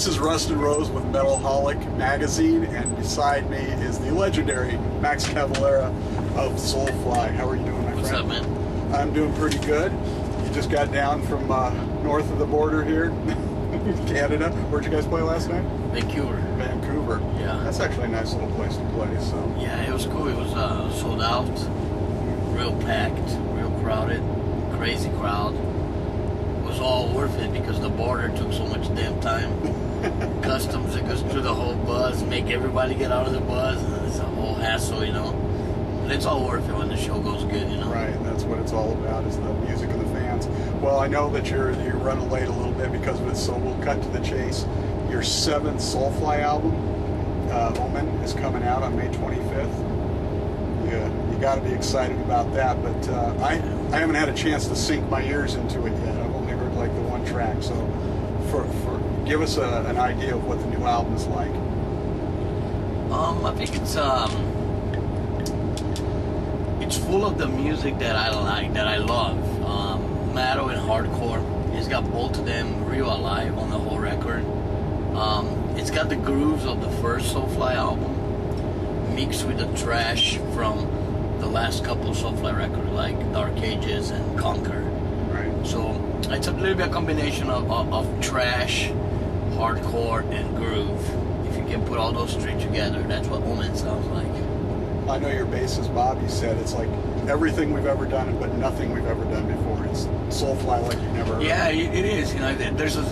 This is Rustin Rose with Metalholic magazine, and beside me is the legendary Max Cavalera of Soulfly. How are you doing, my friend? What's up, man? I'm doing pretty good. You just got down from north of the border here, Canada. Where'd you guys play last night? Vancouver. Vancouver. Yeah. That's actually a nice little place to play. So. Yeah, it was cool. It was sold out, real packed, real crowded, crazy crowd. It was all worth it because the border took so much damn time. Customs, it goes through the whole bus, make everybody get out of the bus, and it's a whole hassle, you know. But it's all worth it when the show goes good, you know. Right, that's what it's all about, is the music and the fans. Well, I know that you're running late a little bit because of it, so we'll cut to the chase. Your 7th Soulfly album, Omen, is coming out on May 25th. You got to be excited about that, but I haven't had a chance to sink my ears into it yet. I've only heard like the one track, so give us an idea of what the new album is like. I think it's full of the music that I like, that I love. Metal and hardcore. It's got both of them real alive on the whole record. It's got the grooves of the first Soulfly album mixed with the trash from the last couple of Soulfly records, like Dark Ages and Conquer. Right. So it's a little bit of combination of trash, hardcore, and groove. If you can put all those three together, that's what Omen sounds like. I know your bassist Bobby said it's like everything we've ever done, but nothing we've ever done before. It's Soulfly like you never heard. Yeah, it is. You know, there's a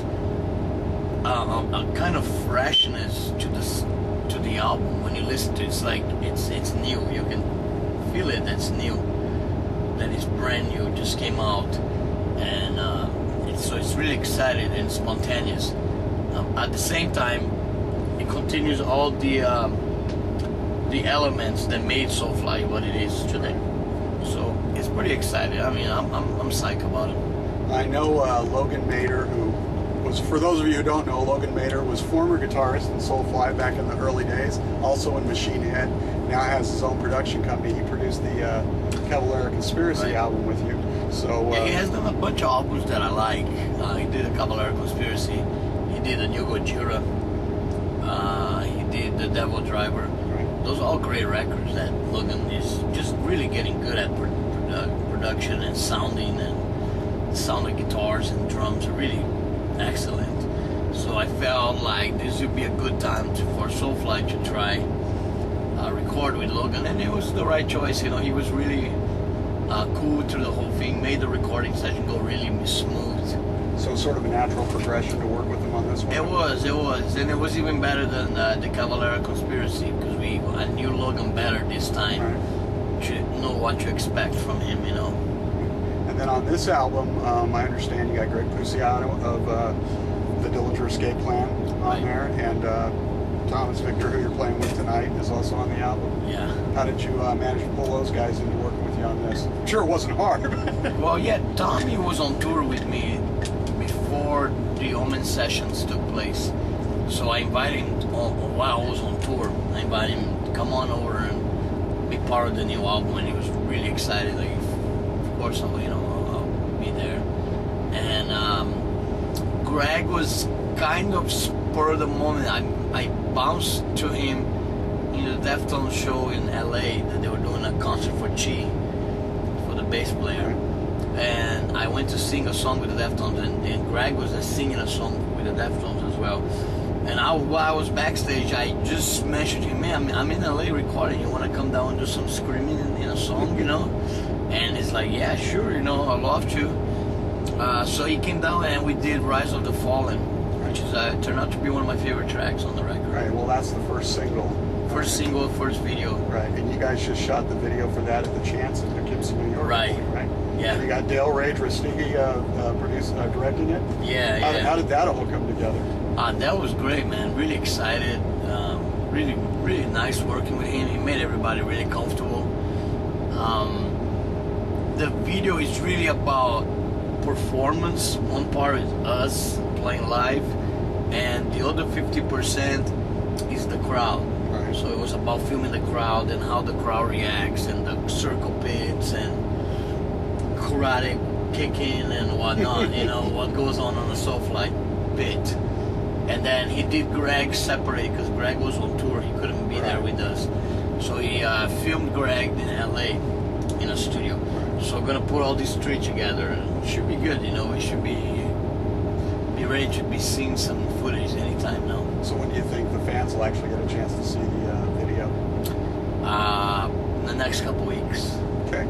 kind of freshness to the album when you listen to it. It's like it's new. You can feel it. That's new. That it's brand new. It just came out, and it's really excited and spontaneous. At the same time, it continues all the elements that made Soulfly what it is today. So it's pretty exciting. I mean, I'm psyched about it. I know Logan Mader, who was, for those of you who don't know, Logan Mader was former guitarist in Soulfly back in the early days, also in Machine Head. Now has his own production company. He produced the Cavalera Conspiracy album with you. So yeah, he has done a bunch of albums that I like. He did a Cavalera Conspiracy. He did a New Gojira. He did The Devil Driver. Those are all great records that Logan is just really getting good at production and sounding, and the sound of guitars and drums are really excellent. So I felt like this would be a good time for Soulfly to try record with Logan, and it was the right choice. You know, he was really cool through the whole thing, made the recording session go really smooth. So sort of a natural progression to work with him on this one? It was, and it was even better than the Cavalera Conspiracy, because I knew Logan better this time. Right. To know what to expect from him, you know. And then on this album, I understand you got Greg Puciano of the Dillinger Escape Plan on there, and Thomas Victor, who you're playing with tonight, is also on the album. Yeah. How did you manage to pull those guys into working with you on this? I'm sure it wasn't hard. Well, yeah, Tommy was on tour with me before the Omen sessions took place. So I invited him, while I was on tour, I invited him to come on over and be part of the new album, and he was really excited. Like, of course, I'll be there. And Greg was kind of spur of the moment. I bounced to him in the Deftones show in LA that they were doing a concert for Chi, for the bass player. And I went to sing a song with the Deftones, and Greg was singing a song with the Deftones as well. And while I was backstage, I just mentioned to him, man, I'm in LA recording. You want to come down and do some screaming in a song, you know? And he's like, yeah, sure, you know, I'd love to. So he came down and we did Rise of the Fallen, which is turned out to be one of my favorite tracks on the record. Right, well, that's the first single. First single, first video. Right, and you guys just shot the video for that at the Chance in Poughkeepsie, New York. Right. Right? Yeah. And you got Dale Ray Drastigi directing it. Yeah, How did that all come together? That was great, man. Really excited. Really nice working with him. He made everybody really comfortable. The video is really about performance. One part is us playing live, and the other 50% is the crowd. Right. So it was about filming the crowd and how the crowd reacts, and the circle pits and karate kicking and whatnot. You know what goes on a Soulfly pit. And then he did Greg separate because Greg was on tour. He couldn't be there with us. So he filmed Greg in LA in a studio. So we're gonna put all these three together. It should be good, you know. We should be ready to be seeing some footage anytime now. So when do you think the fans will actually get a chance to see the video? The next couple weeks. Okay.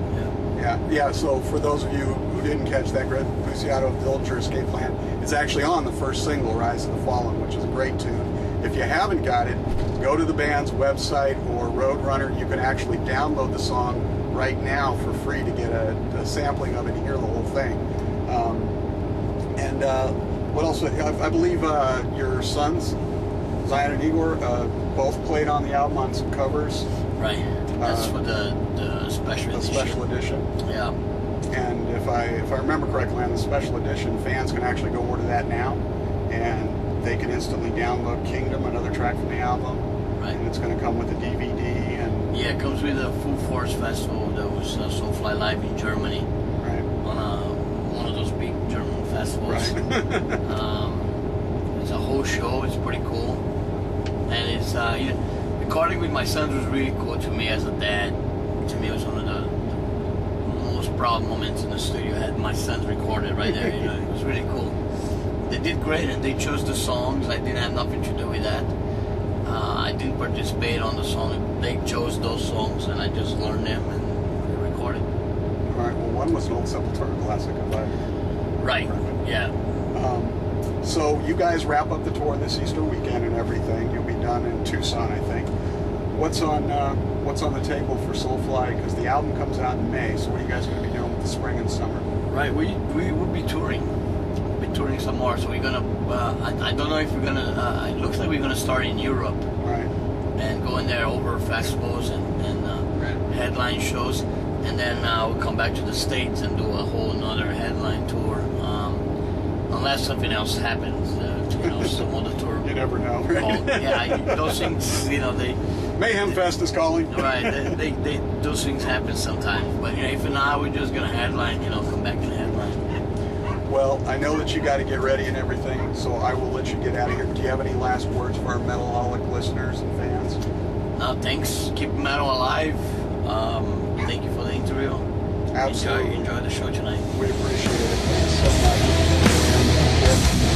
Yeah. So for those of you who didn't catch that, Greg Puciato of Dillinger Escape Plan is actually on the first single, Rise of the Fallen, which is a great tune. If you haven't got it, go to the band's website or Roadrunner. You can actually download the song right now for free to get a sampling of it and hear the whole thing. What else? I believe your sons, Zion and Igor, both played on the album on some covers. Right. That's for the special edition. The special edition. Yeah. And if I remember correctly, on the special edition, fans can actually go order that now, and they can instantly download Kingdom, another track from the album. Right. And it's going to come with a DVD. And yeah, it comes with a Full Force Festival that was Soulfly Live in Germany. Right. On one of those big German festivals. Right. It's a whole show. It's pretty cool, and it's recording with my sons was really cool to me as a dad. To me, it was one of the most proud moments in the studio. I had my sons recorded right there. You know, it was really cool. They did great, and they chose the songs. I didn't have nothing to do with that. I didn't participate on the song. They chose those songs, and I just learned them and they recorded. All right. Well, one was an old Sepultura classic, if I Right. Yeah. So you guys wrap up the tour this Easter weekend and everything. You'll be done in Tucson, I think. What's on the table for Soulfly? Because the album comes out in May. So what are you guys going to be doing with the spring and summer? Right. We will be touring. We'll be touring some more. So we're gonna. I don't know if we're gonna. It looks like we're gonna start in Europe. Right. And go in there over festivals and headline shows, and then we'll come back to the States and do a whole another headline tour. Unless something else happens, some other tour. You never know. Right? Yeah, those things, they. Mayhem Fest is calling. Right, they those things happen sometimes. But if not, we're just gonna headline. Come back and headline. Well, I know that you got to get ready and everything, so I will let you get out of here. Do you have any last words for our Metalholic listeners and fans? Thanks. Keep metal alive. Thank you for the interview. Absolutely. Enjoy the show tonight. We appreciate it. Thanks so much.